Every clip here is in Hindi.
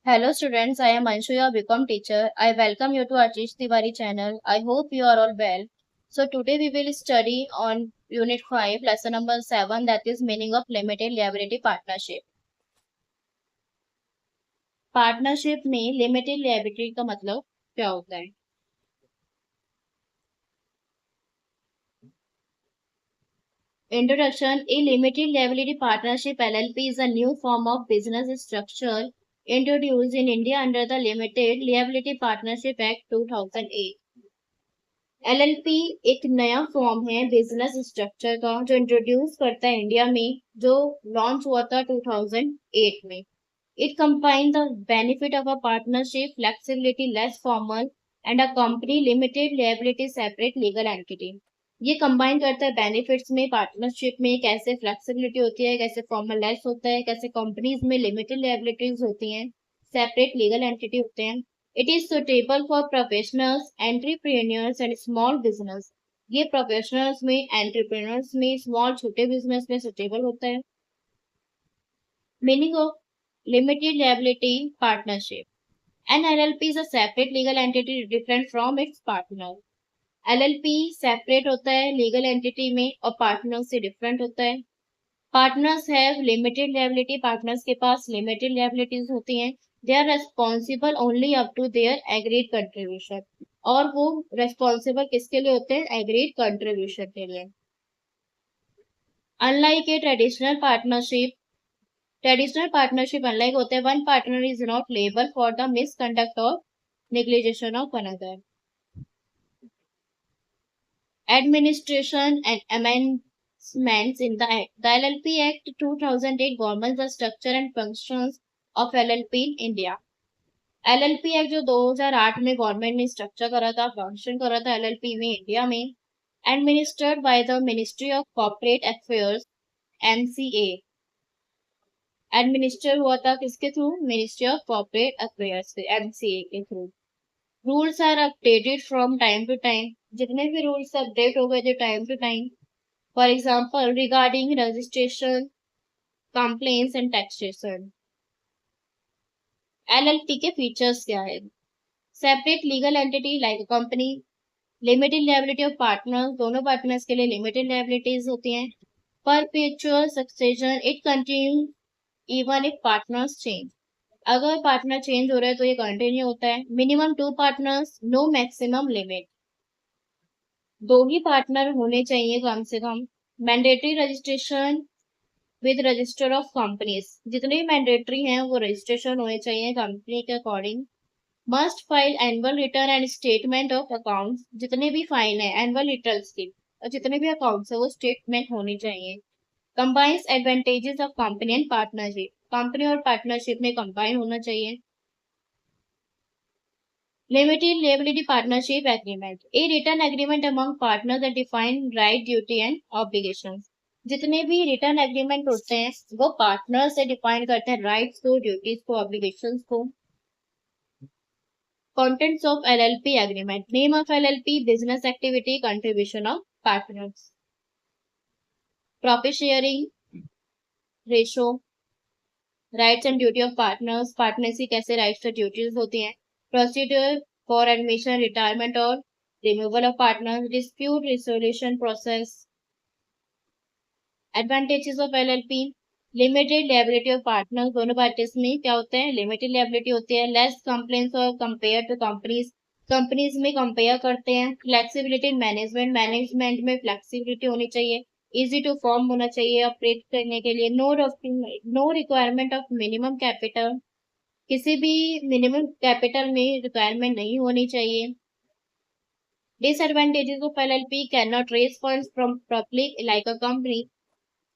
Hello students, I am Anshu, your BCom teacher. I welcome you to Ashish Tiwari channel. I hope you are all well. So today we will study on Unit 5, lesson number 7, that is meaning of limited liability partnership. Partnership में लिमिटेड liability का मतलब क्या होता है? Introduction. A limited liability partnership (LLP) is a new form of business structure introduced in India under the Limited Liability Partnership Act 2008. LLP एक नया फॉर्म है बिजनेस स्ट्रक्चर का जो इंट्रोड्यूस करता है इंडिया में, जो लॉन्च हुआ था 2008 में. It combine the benefit of a partnership, flexibility, less formal and a company limited liability separate legal entity. ये कंबाइन करता है बेनिफिट्स में, पार्टनरशिप में कैसे फ्लेक्सिबिलिटी होती है, कैसे फॉर्मल लेस होता है, कैसे कंपनीज में लिमिटेड लायबिलिटीज होती हैं, सेपरेट लीगल एंटिटी होते हैं. It is suitable for professionals, entrepreneurs and small business. ये प्रोफेशनल्स में, एंटरप्रेन्योर्स में, स्मॉल छोटे बिजनेस में सुटेबल होता है. Meaning of limited liability partnership. An LLP is a separate legal entity different from its partner. LLP separate होता है लीगल एंटिटी में और पार्टनर से डिफरेंट होता है. Partners have limited liability, partners के पास लिमिटेड लायबिलिटीज होती हैं. They are responsible only up to their agreed contribution. और वो रेस्पॉन्सिबल किसके लिए होते हैं? एग्रीड कंट्रीब्यूशन के लिए. Unlike a traditional partnership unlike होते हैं. One partner is not liable for the misconduct और negligence of another. Administration and amendments in the Act. The LLP Act 2008 governs the structure and functions of LLP in India. LLP Act जो 2008 में गवर्नमेंट ने स्ट्रक्चर करा था, फंक्शन करा था LLP में इंडिया में. Administered by the ministry of corporate affairs, MCA. Administer हुआ था किसके through? Ministry of corporate affairs से, MCA के through. Rules are updated from time to time. जितने भी रूल्स अपडेट हो गए थे time to time. For example regarding registration, complaints and taxation. LLP के फीचर्स क्या है? Separate legal entity like a company. Limited liability of partners, दोनों पार्टनर्स के लिए लिमिटेड लायबिलिटीज होती हैं. Perpetual succession, it continue even if partners change. अगर पार्टनर चेंज हो रहा है तो ये कंटिन्यू होता है. Minimum 2 partners, no maximum limit. 2 ही पार्टनर होने चाहिए कम से कम. Mandatory registration with register of companies. जितने भी मैंडेटरी हैं वो रजिस्ट्रेशन होने चाहिए कंपनी के according. Must file annual return and statement of accounts. जितने भी फाइल है एनुअल रिटर्न्स की और जितने भी अकाउंट्स है वो स्टेटमेंट होनी चाहिए. Combines advantages of company and partnership. Company और पार्टनरशिप में कंबाइन होना चाहिए. Limited liability partnership agreement. A written agreement among partners that define right, duty and obligations. जितने भी रिटर्न एग्रीमेंट होते हैं वो पार्टनर से डिफाइन करते हैं राइट्स को, ड्यूटीज को, ऑब्लिगेशंस को. Contents of LLP agreement. Name of LLP, business activity, contribution of partners. Profit sharing ratio. Rights and duty of partners. Partners की कैसे राइट्स और ड्यूटीज होती हैं. प्रोसीड्यूर फॉर एडमिशन, रिटायरमेंट और removal of partner. Dispute resolution process. Advantages of LLP. Limited liability of partner, दोनों पार्टीज में क्या होते हैं? लिमिटेड लायबिलिटी होती है. लेस कंप्लेंट्स और कंपेयर टू कंपनीज. कंपनीज में कंपेयर करते हैं. फ्लेक्सिबिलिटी मैनेजमेंट, मैनेजमेंट में फ्लेक्सिबिलिटी होनी चाहिए. इजी टू फॉर्म होना चाहिए ऑपरेट करने के लिए. No requirement of minimum capital. किसी भी मिनिमम कैपिटल में रिक्वायरमेंट नहीं होनी चाहिए. Disadvantages of LLP. Can not raise funds from public like a company.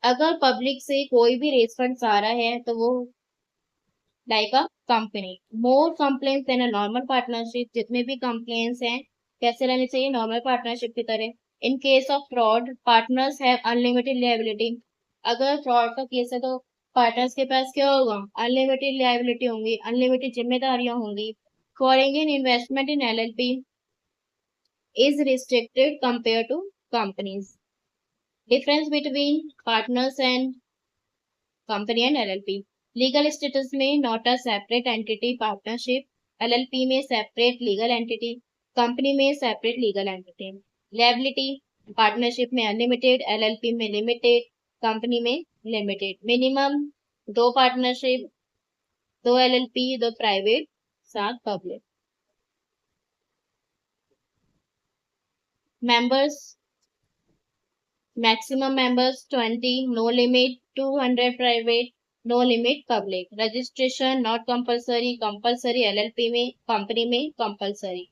अगर पब्लिक से कोई भी रेज फंड्स आ रहा है तो वो like a company. More complaints than a normal partnership. जितने भी कंप्लेंट्स हैं कैसे रहने चाहिए? नॉर्मल पार्टनरशिप की तरह. In case of fraud, partners have unlimited liability. अगर फ्रॉड का केस है तो पार्टनर्स के पास क्या होगा? अनलिमिटेड लायबिलिटी होंगी, अनलिमिटेड जिम्मेदारियां होंगी. Foreign investment in LLP is restricted compared to companies. Difference between partners and company and LLP. Legal status में not a separate entity partnership, LLP में सेपरेट लीगल एंटिटी, कंपनी में separate legal entity. Liability partnership में अनलिमिटेड, एलएलपी में लिमिटेड, कंपनी में limited. Minimum 2 partnership, 2 LLP, 2 private, 7 public. Members maximum members 20, no limit 200 private, no limit public. Registration not compulsory, compulsory LLP में, company में compulsory.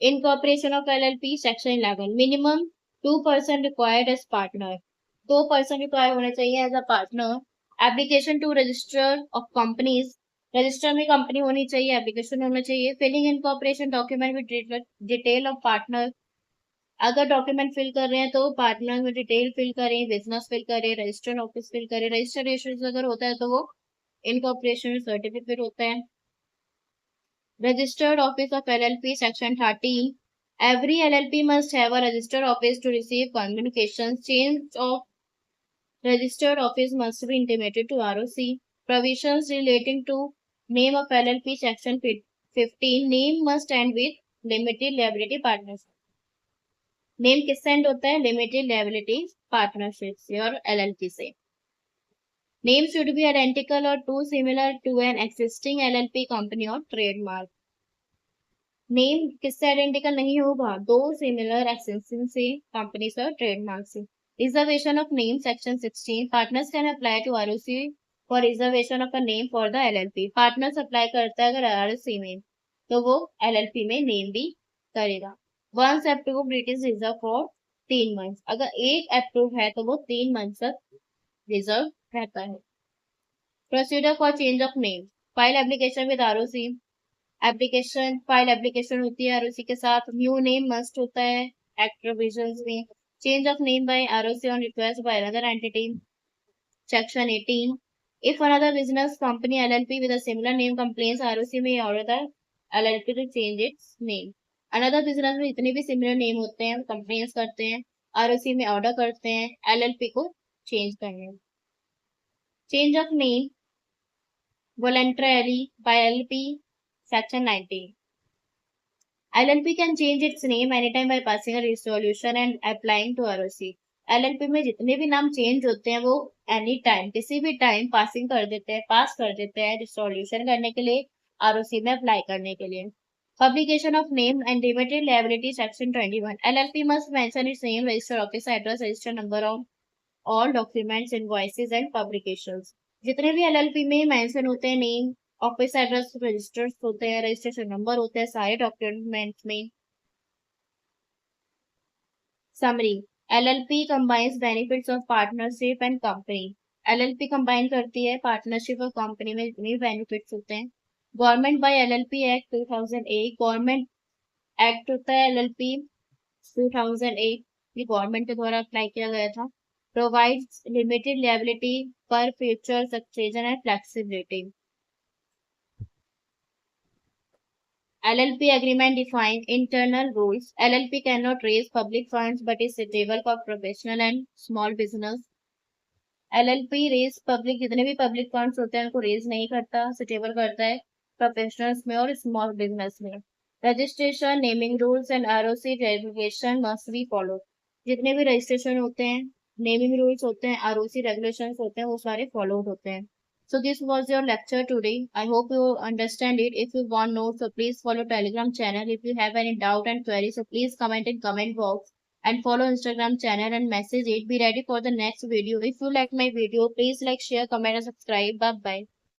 Incorporation of LLP section 11 minimum 2% required as partner. 2% required होना चाहिए as a partner. Application to register of companies, register में कंपनी होनी चाहिए, एप्लीकेशन होना चाहिए। Filling incorporation document with detail of partner, अगर डॉक्यूमेंट फिल कर रहे हैं तो पार्टनर में डिटेल फिल करें, बिजनेस फिल करें, रजिस्टर्ड ऑफिस फिल करें। रजिस्ट्रेशन अगर होता है तो वो इनकॉर्पोरेशन सर्टिफिकेट होता है। Registered office of LLP section 13 every LLP must have a registered office to receive communication. Change of registered office must be intimated to ROC. Provisions relating to name of LLP section 15 name must end with limited liability partnership. Name किससे एंड होता है? लिमिटेड लायबिलिटी पार्टनरशिप से और एलएलपी से। नेम शुड बी आइडेंटिकल और too similar to an existing LLP company और ट्रेडमार्क। नेम किससे आइडेंटिकल नहीं होगा? 2 सिमिलर एक्सिस्टिंग से कंपनी से और ट्रेडमार्क से। Reservation of name section 16 partners can apply to ROC for reservation of a name for the LLP. Partners apply करता है अगर आरओसी में तो वो एलएलपी में नेम भी करेगा। Once approved it is reserve for 3 months. अगर एक अप्रूव है तो वो 3 मंथ तक रिजर्व रहता है। Procedure for change of name, file application with ROC. Application file application होती है आरओसी के साथ। न्यू नेम मस्ट होता है एक्ट प्रोविजंस में। Change of name by ROC on request by another entity section 18 if another business company LLP with a similar name complains ROC may order the LLP to change its name। Another business में जितने भी सिमिलर नेम होते हैं कंप्लेन्स करते हैं, आरओसी में ऑर्डर करते हैं एलएलपी को चेंज करने। Change of name voluntary by LLP section 19 LLP can change its name anytime by passing a resolution and applying to ROC। LLP में जितने भी नाम चेंज होते हैं वो एनी टाइम किसी भी टाइम पासिंग कर देते हैं, पास कर देते हैं रिसोल्यूशन करने के लिए, आरओसी में अप्लाई करने के लिए। Publication of name and limited liability section 21 LLP must mention its name, register office address, register number on all documents, invoices and publications। जितने भी LLP में मेंशन होते हैं नेम, ऑफिस एड्रेस, रजिस्टर्स होते हैं, रजिस्ट्रेशन नंबर होते हैं सारे डॉक्यूमेंट्स में। Summary LLP combines benefits of partnership and company। LLP combine करती है पार्टनरशिप और कंपनी में जितने बेनिफिट्स होते हैं। Government by LLP act 2008 government act होता है एलएलपी 2008, ये गवर्नमेंट के द्वारा अप्लाई किया गया था। प्रोवाइड्स लिमिटेड लायबिलिटी पर future succession and flexibility. LLP agreement define internal rules। LLP cannot raise public funds but is suitable for professional and small business। LLP raise public जितने भी पब्लिक फंड्स होते हैं उनको रेज नहीं करता, सुटेबल करता है प्रोफेशनल्स में और स्मॉल बिजनेस में। Registration, naming rules and ROC regulation must be follow. जितने भी रजिस्ट्रेशन होते हैं, नेमिंग रूल्स होते हैं, आरओसी रेगुलेशंस होते हैं, वो सारे फॉलोड होते हैं। So this was your lecture today. I hope you understand it. If you want notes, so please follow Telegram channel. If you have any doubt and query, so please comment in comment box and follow Instagram channel and message it. Be ready for the next video. If you like my video, please like, share, comment and subscribe. Bye bye.